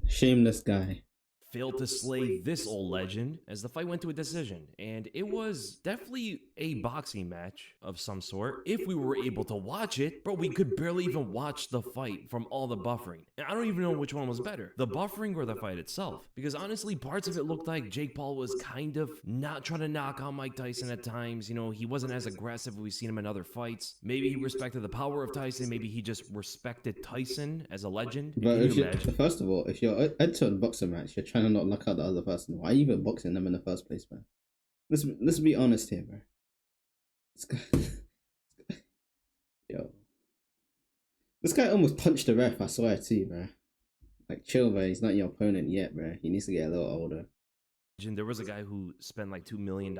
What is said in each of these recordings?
Shameless guy. failed to slay this old legend as the fight went to a decision. And it was definitely a boxing match of some sort. If we were able to watch it, bro, we could barely even watch the fight from all the buffering. And I don't even know which one was better, the buffering or the fight itself. Because honestly, parts of it looked like Jake Paul was kind of not trying to knock out Mike Tyson at times. You know, he wasn't as aggressive as we've seen him in other fights. Maybe he respected the power of Tyson. Maybe he just respected Tyson as a legend. But first of all, if you're entering a boxing match, you're trying to not knock out the other person. Why are you even boxing them in the first place, man? Let's be honest here, bro. This guy, yo, this guy almost punched the ref. I swear to you, bro. Like, chill, bro. He's not your opponent yet, bro. He needs to get a little older. There was a guy who spent like $2 million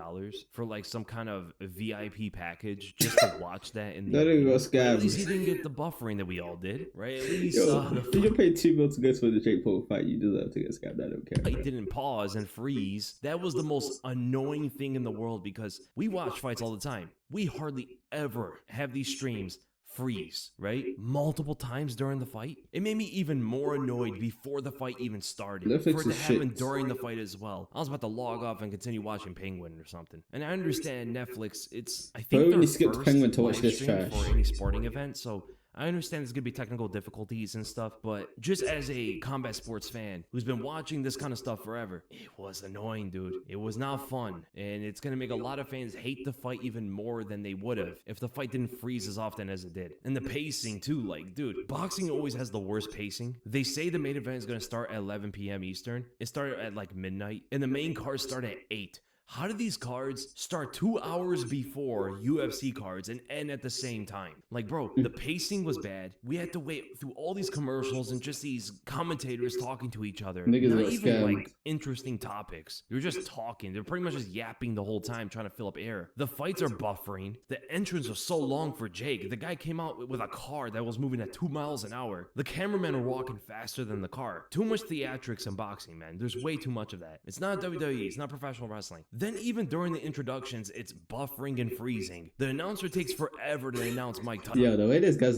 for like some kind of VIP package just to watch that in the That nigga got scammed. At least he didn't get the buffering that we all did, right? At least did you pay $2 million to go to the Jake Paul fight? You deserve to get scammed. I don't care. Fight didn't pause and freeze. That was the most annoying thing in the world because we watch fights all the time. We hardly ever have these streams freeze, right? Multiple times during the fight. It made me even more annoyed before the fight even started. For it to happen during the fight as well. I was about to log off and continue watching Penguin or something. And I understand Netflix, it's, I think, only skipped Penguin to watch this trash for any sporting event, so I understand there's going to be technical difficulties and stuff, but just as a combat sports fan who's been watching this kind of stuff forever, it was annoying, dude. It was not fun, and it's going to make a lot of fans hate the fight even more than they would have if the fight didn't freeze as often as it did. And the pacing, too. Like, dude, boxing always has the worst pacing. They say the main event is going to start at 11 p.m. Eastern. It started at, like, midnight, and the main card started at 8. How do these cards start 2 hours before UFC cards and end at the same time? Like, bro, the pacing was bad. We had to wait through all these commercials and just these commentators talking to each other. Niggas Not even like interesting topics. They were just talking. They're pretty much just yapping the whole time, trying to fill up air. The fights are buffering. The entrance was so long for Jake. The guy came out with a car that was moving at 2 miles an hour. The cameramen were walking faster than the car. Too much theatrics in boxing, man. There's way too much of that. It's not WWE. It's not professional wrestling. Then even during the introductions, it's buffering and freezing. The announcer takes forever to announce Mike Tyson. Yo, the way this guy's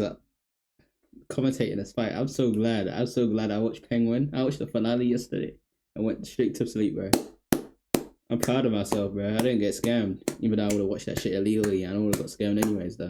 commentating this fight, I'm so glad I watched Penguin. I watched the finale yesterday. I went straight to sleep, bro. I'm proud of myself, bro. I didn't get scammed. Even though I would have watched that shit illegally, and I would have got scammed anyways, though.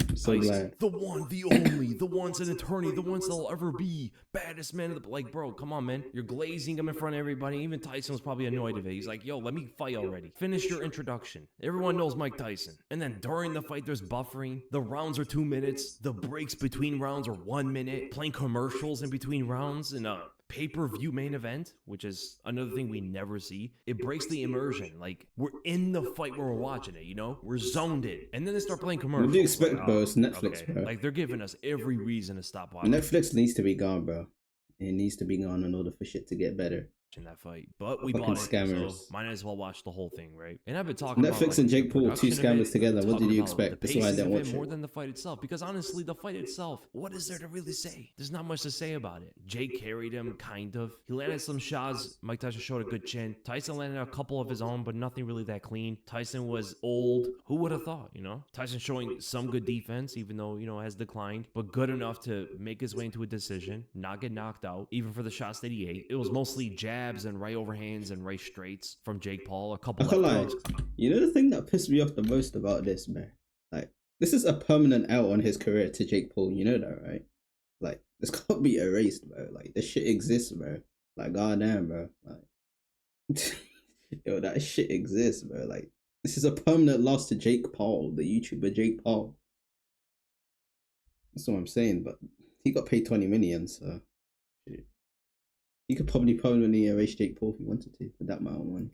I'm so glad. The one, the only, the one's an attorney, the one's there'll ever be. Baddest man of the... Like, bro, come on, man. You're glazing him in front of everybody. Even Tyson was probably annoyed of it. He's like, yo, let me fight already. Finish your introduction. Everyone knows Mike Tyson. And then during the fight, there's buffering. The rounds are 2 minutes. The breaks between rounds are 1 minute. Playing commercials in between rounds and pay-per-view main event, which is another thing we never see. It breaks the immersion. Like, we're in the fight where we're watching it, you know? We're zoned in. And then they start playing commercials. What do you expect, bro? It's Netflix, okay. bro. Like, they're giving us every reason to stop watching. Netflix needs to be gone, bro. It needs to be gone in order for shit to get better. In that fight, but we bought it, scammers. so might as well watch the whole thing, right? And I've been talking Netflix about like, and Jake Paul, two scammers together. What did you expect? That's why I didn't watch it. More than the fight itself, because honestly, the fight itself, what is there to really say? There's not much to say about it. Jake carried him, kind of. He landed some shots. Mike Tyson showed a good chin. Tyson landed a couple of his own, but nothing really that clean. Tyson was old. Who would have thought? You know, Tyson showing some good defense, even though has declined, but good enough to make his way into a decision, not get knocked out, even for the shots that he ate. It was mostly jabs and right overhands and right straights from Jake Paul. A couple of hooks. You know the thing that pissed me off the most about this, man? Like, this is a permanent out on his career to Jake Paul. You know that, right? Like, this can't be erased, bro. Like, this shit exists, bro. Like, goddamn, bro. Like, yo, that shit exists, bro. Like, this is a permanent loss to Jake Paul, the YouTuber Jake Paul. That's what I'm saying, but he got paid 20 million, so shit. He could probably permanently erase Jake Paul if he wanted to with that amount of money.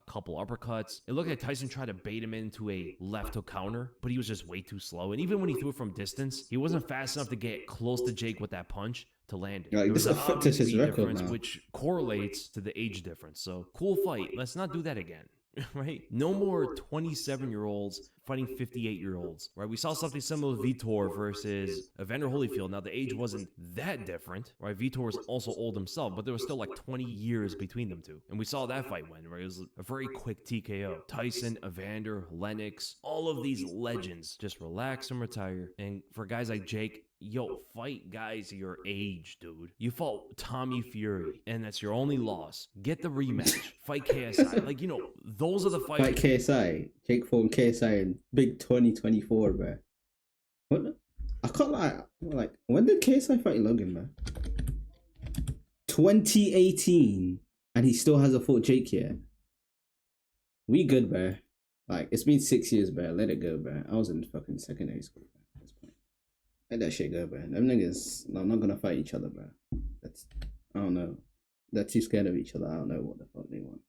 Couple uppercuts. It looked like Tyson tried to bait him into a left hook counter, but he was just way too slow. And even when he threw it from distance, he wasn't fast enough to get close to Jake with that punch to land it. Like, this affected his record now, which correlates to the age difference. So, cool fight. Let's not do that again. Right? No more 27-year-olds fighting 58-year-olds, right? We saw something similar with Vitor versus Evander Holyfield. Now, the age wasn't that different, right? Vitor was also old himself, but there was still like 20 years between them two. And we saw that fight win, right? It was a very quick TKO. Tyson, Evander, Lennox, all of these legends just relax and retire. And for guys like Jake, yo, fight guys your age, dude. You fought Tommy Fury, and that's your only loss. Get the rematch. Fight KSI. Like, those are the fights. Fight KSI. Jake Paul and KSI in big 2024, bro. What? I can't lie. Like, when did KSI fight Logan, man? 2018, and he still hasn't fought Jake yet. We good, bro. Like, it's been 6 years, bro. Let it go, bro. I was in fucking secondary school at this point. Let that shit go, bro. Them niggas, no, I'm not gonna fight each other, bro. I don't know. They're too scared of each other. I don't know what the fuck they want.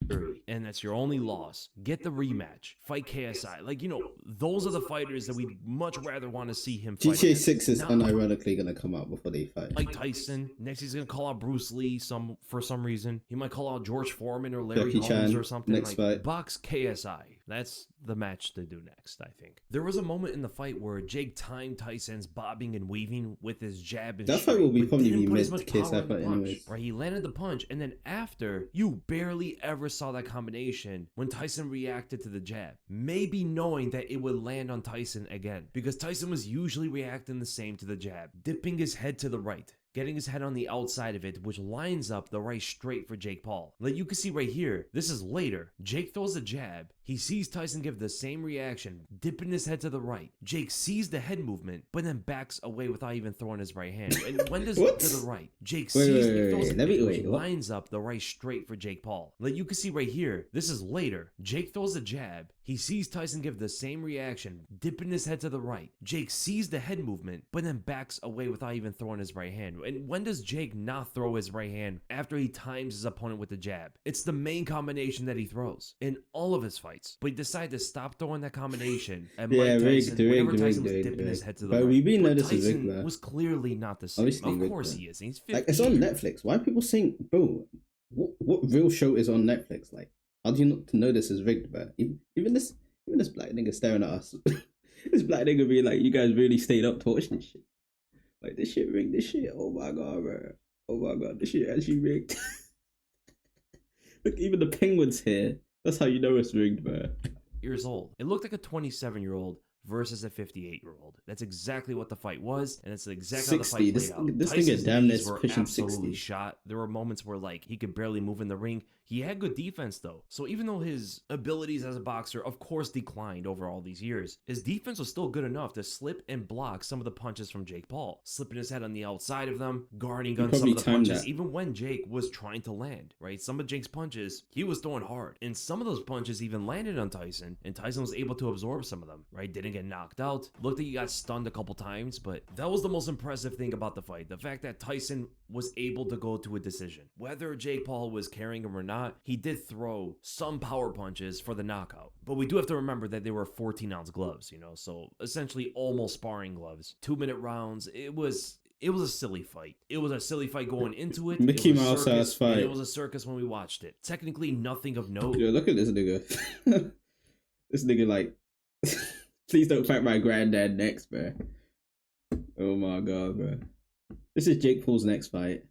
And that's your only loss. Get the rematch. Fight KSI. Like, those are the fighters that we'd much rather want to see him fight. GTA 6 is unironically going to come out before they fight. Like Tyson. Next, he's going to call out Bruce Lee for some reason. He might call out George Foreman or Larry Holmes or something. Next fight. Box KSI. That's the match to do next, I think. There was a moment in the fight where Jake timed Tyson's bobbing and weaving with his jab and that fight will probably be missed KSI fight anyways. Right, he landed the punch, and then after, you barely ever saw that combination when Tyson reacted to the jab. Maybe knowing that it would land on Tyson again, because Tyson was usually reacting the same to the jab, dipping his head to the right, getting his head on the outside of it, which lines up the right straight for Jake Paul. Like you can see right here, this is later. Jake throws a jab. He sees Tyson give the same reaction, dipping his head to the right. Jake sees the head movement, but then backs away without even throwing his right hand. And when does it to the right? Jake sees it, throws it, which lines up the right straight for Jake Paul. Like you can see right here, this is later. Jake throws a jab. He sees Tyson give the same reaction, dipping his head to the right. Jake sees the head movement, but then backs away without even throwing his right hand. And when does Jake not throw his right hand after he times his opponent with the jab? It's the main combination that he throws in all of his fights. But he decided to stop throwing that combination. And Mike Tyson, whenever Tyson was dipping his head to the right. But Tyson was clearly not the same. Obviously, of course he is. He's 50. Like, it's on Netflix. Why are people saying, bro, what real show is on Netflix? Like, how do you not know this is rigged, bro? Even this black nigga staring at us. This black nigga being like, you guys really stayed up to watch this shit. Like, this shit rigged, this shit. Oh my god, bro. Oh my god, this shit actually rigged. Look, even the penguins here. That's how you know it's rigged, bro. Years old. It looked like a 27-year-old versus a 58-year-old. That's exactly what the fight was, and it's exactly how the fight played out. This thing is damn near pushing 60. Shot. There were moments where he could barely move in the ring. He had good defense though. So even though his abilities as a boxer of course declined over all these years, his defense was still good enough to slip and block some of the punches from Jake Paul, slipping his head on the outside of them, guarding against some of the punches, even when Jake was trying to land, right? Some of Jake's punches, he was throwing hard, and some of those punches even landed on Tyson, and Tyson was able to absorb some of them, right? Didn't get knocked out. Looked like he got stunned a couple times, but that was the most impressive thing about the fight. The fact that Tyson was able to go to a decision. Whether Jake Paul was carrying him or not, he did throw some power punches for the knockout. But we do have to remember that they were 14-ounce gloves, so essentially almost sparring gloves. 2-minute rounds. It was a silly fight. It was a silly fight going into it. Mickey Mouse ass fight. It was a circus when we watched it. Technically, nothing of note. Yo, look at this nigga. This nigga like, please don't fight my granddad next, bro. Oh my god, bro. This is Jake Paul's next fight.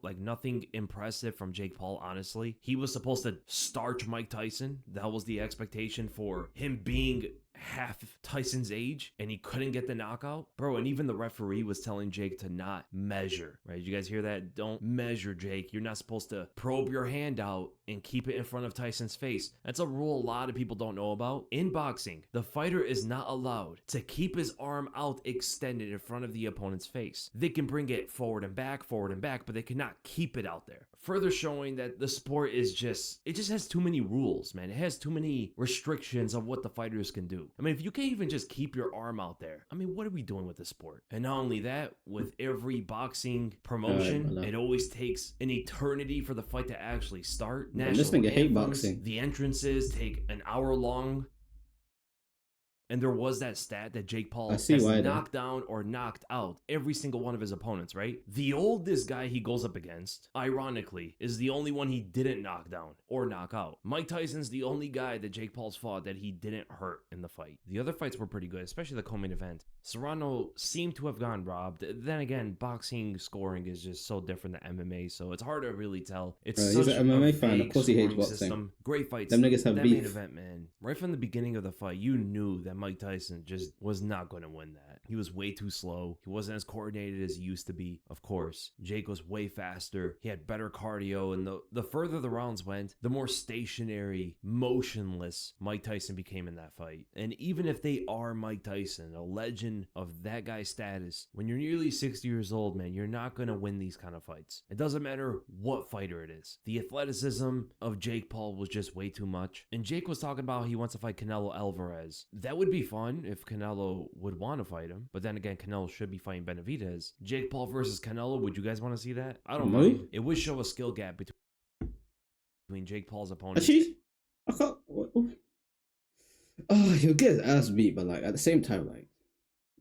Like nothing impressive from Jake Paul, honestly. He was supposed to starch Mike Tyson. That was the expectation for him being half Tyson's age, and he couldn't get the knockout. Bro, and even the referee was telling Jake to not measure, right? Did you guys hear that? Don't measure, Jake. You're not supposed to probe your hand out and keep it in front of Tyson's face. That's a rule a lot of people don't know about. In boxing, the fighter is not allowed to keep his arm out extended in front of the opponent's face. They can bring it forward and back, but they cannot keep it out there. Further showing that the sport is just has too many rules, man. It has too many restrictions of what the fighters can do. I mean, if you can't even just keep your arm out there, I mean, what are we doing with the sport? And not only that, with every boxing promotion, it always takes an eternity for the fight to actually start. This nigga hate boxing. The entrances take an hour long. And there was that stat that Jake Paul I see has why, though. knocked down or knocked out every single one of his opponents, right? The oldest guy he goes up against, ironically, is the only one he didn't knock down or knock out. Mike Tyson's the only guy that Jake Paul's fought that he didn't hurt in the fight. The other fights were pretty good, especially the co-main event. Serrano seemed to have gone robbed. Then again, boxing scoring is just so different than MMA, so it's hard to really tell. It's He's such an MMA a fan. Of vague course he hates scoring boxing. system. Great fights. Them niggas have that beef. main event, man. Right from the beginning of the fight, you knew that Mike Tyson just was not going to win that. He was way too slow. He wasn't as coordinated as he used to be. Of course, Jake was way faster. He had better cardio, and the further the rounds went, the more stationary, motionless Mike Tyson became in that fight. And even if they are Mike Tyson, a legend of that guy's status, when you're nearly 60 years old, man, you're not going to win these kind of fights. It doesn't matter what fighter it is. The athleticism of Jake Paul was just way too much. And Jake was talking about he wants to fight Canelo Alvarez. That would be fun if Canelo would want to fight him. But then again, Canelo should be fighting Benavidez. Jake Paul versus Canelo, would you guys want to see that? I don't know. It would show a skill gap between Jake Paul's opponents. Actually, I can't. Oh, he'll get his ass beat, but like at the same time, like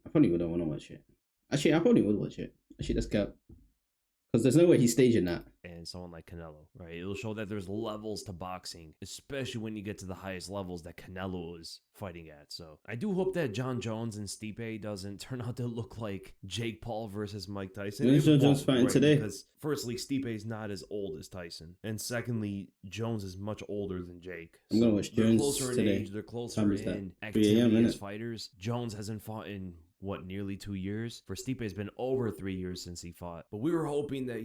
I probably wouldn't want to watch it. Actually, I probably would watch it. Actually, that's cap. Because there's no way he's staging that. And someone like Canelo, right? It'll show that there's levels to boxing, especially when you get to the highest levels that Canelo is fighting at. So I do hope that John Jones and Stipe doesn't turn out to look like Jake Paul versus Mike Tyson. When's John Jones fighting today? Because firstly, Stipe is not as old as Tyson, and secondly, Jones is much older than Jake. I'm gonna watch Jones closer today. in age. They're closer in 3 a.m., activity as innit? fighters. Jones hasn't fought in nearly 2 years? For Stipe, it's been over 3 years since he fought. But we were hoping that,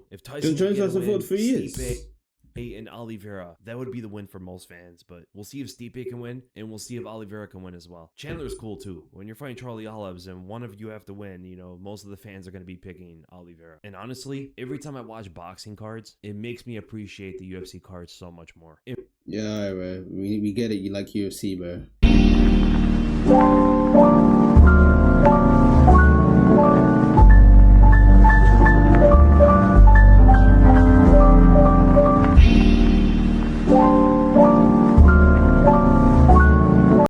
if Tyson Jones hasn't fought 3 years. Stipe and Oliveira, that would be the win for most fans. But we'll see if Stipe can win, and we'll see if Oliveira can win as well. Chandler's cool too. When you're fighting Charlie Olives and one of you have to win, most of the fans are going to be picking Oliveira. And honestly, every time I watch boxing cards, it makes me appreciate the UFC cards so much more. Yeah, bro. We get it. You like UFC, bro.